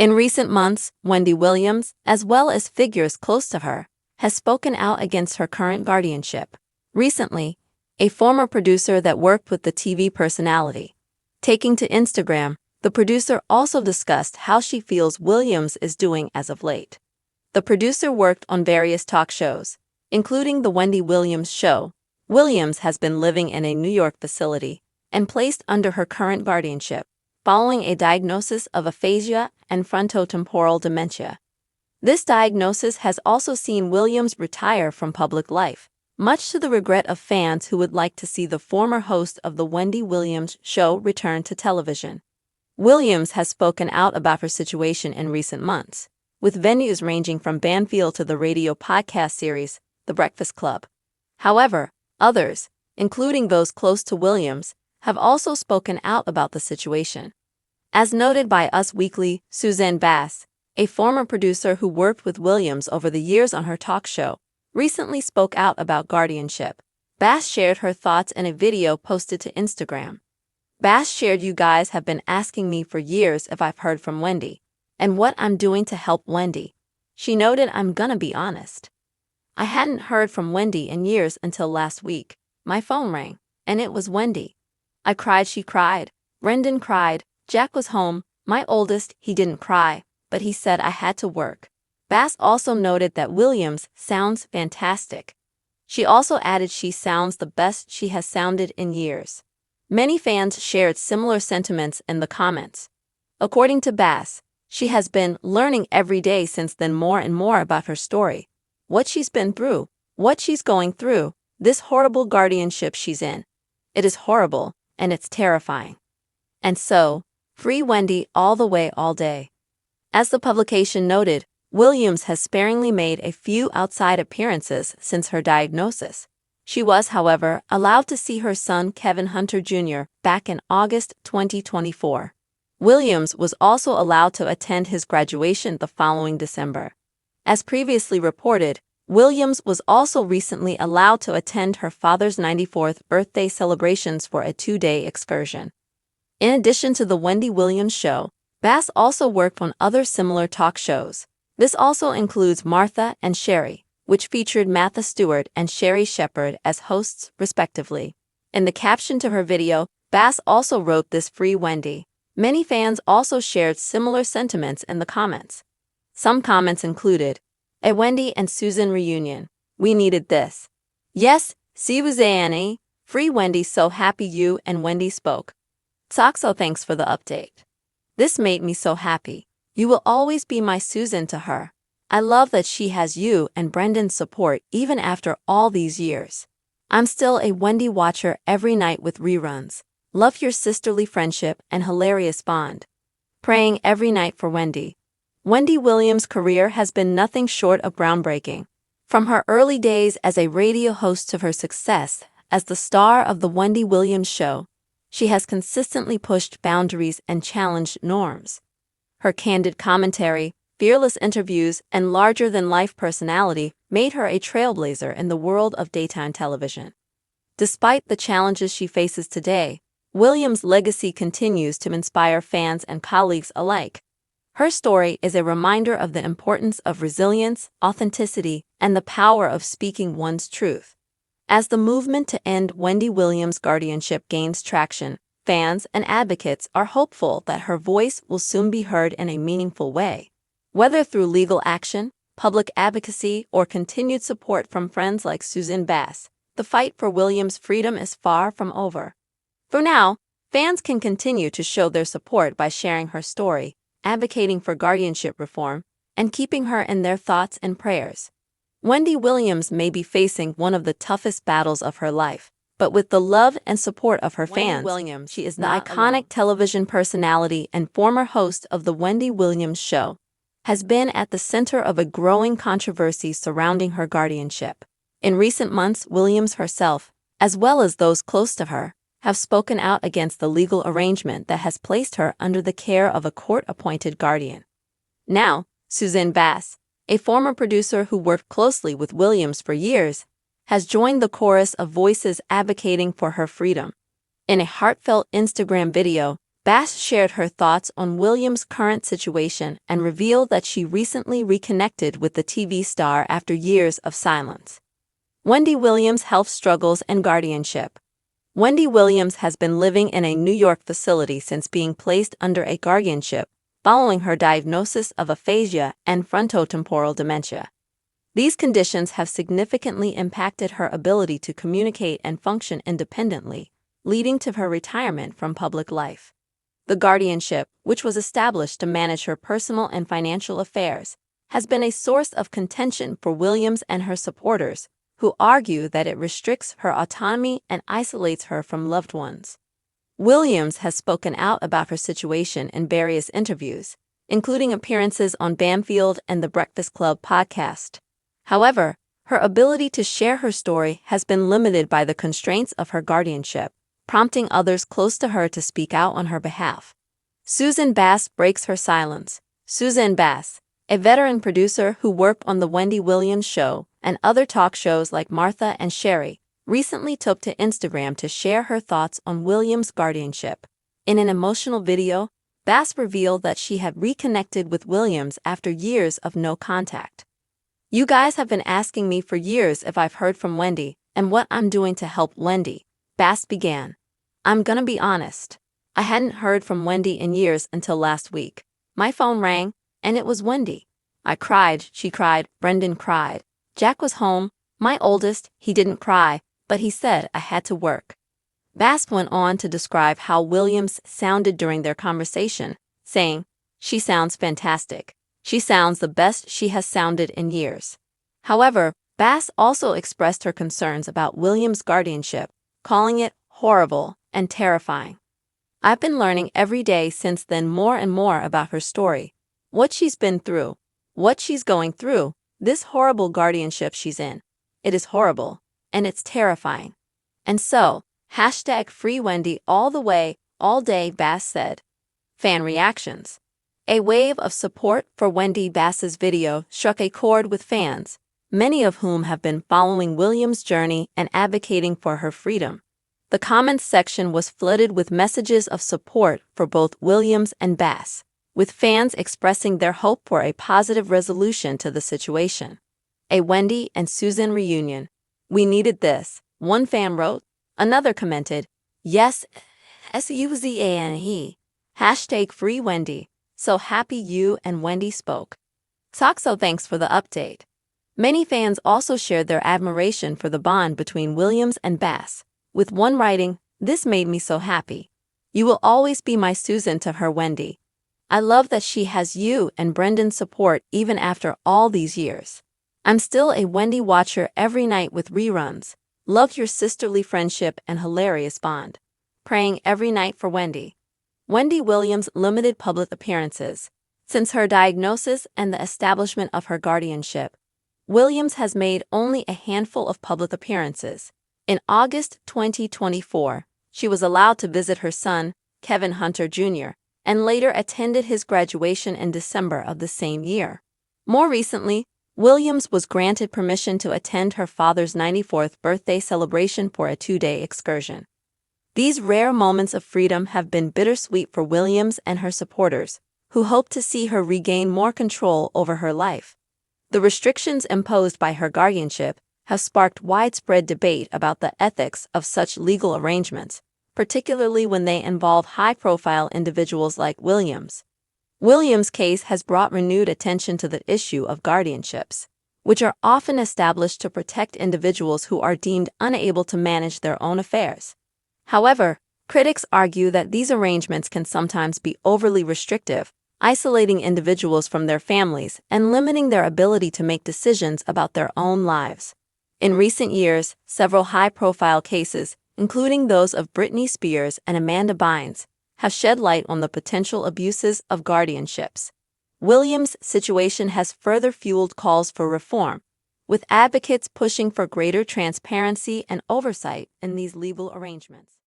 In recent months, Wendy Williams, as well as figures close to her, has spoken out against her current guardianship. Recently, a former producer that worked with the TV personality, taking to Instagram, the producer also discussed how she feels Williams is doing as of late. The producer worked on various talk shows, including The Wendy Williams Show. Williams has been living in a New York facility and placed under her current guardianship, following a diagnosis of aphasia and frontotemporal dementia. This diagnosis has also seen Williams retire from public life, much to the regret of fans who would like to see the former host of The Wendy Williams Show return to television. Williams has spoken out about her situation in recent months, with venues ranging from Banfield to the radio podcast series, The Breakfast Club. However, others, including those close to Williams, have also spoken out about the situation. As noted by Us Weekly, Suzanne Bass, a former producer who worked with Williams over the years on her talk show, recently spoke out about guardianship. Bass shared her thoughts in a video posted to Instagram. Bass shared, "You guys have been asking me for years if I've heard from Wendy, and what I'm doing to help Wendy." She noted, "I'm gonna be honest. I hadn't heard from Wendy in years until last week. My phone rang, and it was Wendy. I cried, she cried. Brendan cried. Jack was home. My oldest, he didn't cry, but he said I had to work." Bass also noted that Williams sounds fantastic. She also added she sounds the best she has sounded in years. Many fans shared similar sentiments in the comments. According to Bass, she has been learning every day since then more and more about her story, what she's been through, what she's going through, this horrible guardianship she's in. It is horrible, and it's terrifying. And so, free Wendy all the way, all day. As the publication noted, Williams has sparingly made a few outside appearances since her diagnosis. She was, however, allowed to see her son Kevin Hunter Jr. back in August 2024. Williams was also allowed to attend his graduation the following December. As previously reported, Williams was also recently allowed to attend her father's 94th birthday celebrations for a 2-day excursion. In addition to The Wendy Williams Show, Bass also worked on other similar talk shows. This also includes Martha and Sherry, which featured Martha Stewart and Sherry Shepherd as hosts, respectively. In the caption to her video, Bass also wrote, "This free Wendy." Many fans also shared similar sentiments in the comments. Some comments included, "A Wendy and Susan reunion. We needed this. Yes, Suzanne. Free Wendy, so happy you and Wendy spoke. Saxo, thanks for the update. This made me so happy. You will always be my Susan to her. I love that she has you and Brendan's support even after all these years. I'm still a Wendy watcher every night with reruns. Love your sisterly friendship and hilarious bond. Praying every night for Wendy." Wendy Williams' career has been nothing short of groundbreaking. From her early days as a radio host to her success as the star of The Wendy Williams Show, she has consistently pushed boundaries and challenged norms. Her candid commentary, fearless interviews, and larger-than-life personality made her a trailblazer in the world of daytime television. Despite the challenges she faces today, Williams' legacy continues to inspire fans and colleagues alike. Her story is a reminder of the importance of resilience, authenticity, and the power of speaking one's truth. As the movement to end Wendy Williams' guardianship gains traction, fans and advocates are hopeful that her voice will soon be heard in a meaningful way. Whether through legal action, public advocacy, or continued support from friends like Suzanne Bass, the fight for Williams' freedom is far from over. For now, fans can continue to show their support by sharing her story, advocating for guardianship reform, and keeping her in their thoughts and prayers. Wendy Williams may be facing one of the toughest battles of her life, but with the love and support of her fans, she is the iconic television personality and former host of The Wendy Williams Show, has been at the center of a growing controversy surrounding her guardianship. In recent months, Williams herself, as well as those close to her, have spoken out against the legal arrangement that has placed her under the care of a court-appointed guardian. Now, Suzanne Bass, a former producer who worked closely with Williams for years, has joined the chorus of voices advocating for her freedom. In a heartfelt Instagram video, Bass shared her thoughts on Williams' current situation and revealed that she recently reconnected with the TV star after years of silence. Wendy Williams' health struggles and guardianship. Wendy Williams has been living in a New York facility since being placed under a guardianship following her diagnosis of aphasia and frontotemporal dementia. These conditions have significantly impacted her ability to communicate and function independently, leading to her retirement from public life. The guardianship, which was established to manage her personal and financial affairs, has been a source of contention for Williams and her supporters, who argue that it restricts her autonomy and isolates her from loved ones. Williams has spoken out about her situation in various interviews, including appearances on Bamfield and the Breakfast Club podcast. However, her ability to share her story has been limited by the constraints of her guardianship, prompting others close to her to speak out on her behalf. Susan Bass breaks her silence. Susan Bass, a veteran producer who worked on The Wendy Williams Show and other talk shows like Martha and Sherry, recently took to Instagram to share her thoughts on Williams' guardianship. In an emotional video, Bass revealed that she had reconnected with Williams after years of no contact. "You guys have been asking me for years if I've heard from Wendy and what I'm doing to help Wendy," Bass began. "I'm gonna be honest. I hadn't heard from Wendy in years until last week. My phone rang, and it was Wendy. I cried, she cried, Brendan cried. Jack was home, my oldest, he didn't cry, but he said I had to work." Bass went on to describe how Williams sounded during their conversation, saying, "She sounds fantastic. She sounds the best she has sounded in years." However, Bass also expressed her concerns about Williams' guardianship, calling it horrible and terrifying. "I've been learning every day since then more and more about her story, what she's been through, what she's going through, this horrible guardianship she's in. It is horrible, and it's terrifying. And so, #FreeWendy all the way, all day," Bass said. Fan reactions. A wave of support for Wendy Bass's video struck a chord with fans, many of whom have been following Williams' journey and advocating for her freedom. The comments section was flooded with messages of support for both Williams and Bass, with fans expressing their hope for a positive resolution to the situation. "A Wendy and Susan reunion. We needed this," one fan wrote. Another commented, "Yes, SUZANE. #FreeWendy. So happy you and Wendy spoke." Soxo, thanks for the update. Many fans also shared their admiration for the bond between Williams and Bass, with one writing, "This made me so happy. You will always be my Susan to her Wendy. I love that she has you and Brendan's support even after all these years. I'm still a Wendy watcher every night with reruns. Love your sisterly friendship and hilarious bond. Praying every night for Wendy." Wendy Williams limited public appearances. Since her diagnosis and the establishment of her guardianship, Williams has made only a handful of public appearances. In August 2024, she was allowed to visit her son, Kevin Hunter Jr., and later attended his graduation in December of the same year. More recently, Williams was granted permission to attend her father's 94th birthday celebration for a 2-day excursion. These rare moments of freedom have been bittersweet for Williams and her supporters, who hope to see her regain more control over her life. The restrictions imposed by her guardianship have sparked widespread debate about the ethics of such legal arrangements, particularly when they involve high-profile individuals like Williams. Williams' case has brought renewed attention to the issue of guardianships, which are often established to protect individuals who are deemed unable to manage their own affairs. However, critics argue that these arrangements can sometimes be overly restrictive, isolating individuals from their families and limiting their ability to make decisions about their own lives. In recent years, several high-profile cases, including those of Britney Spears and Amanda Bynes, have shed light on the potential abuses of guardianships. Williams' situation has further fueled calls for reform, with advocates pushing for greater transparency and oversight in these legal arrangements.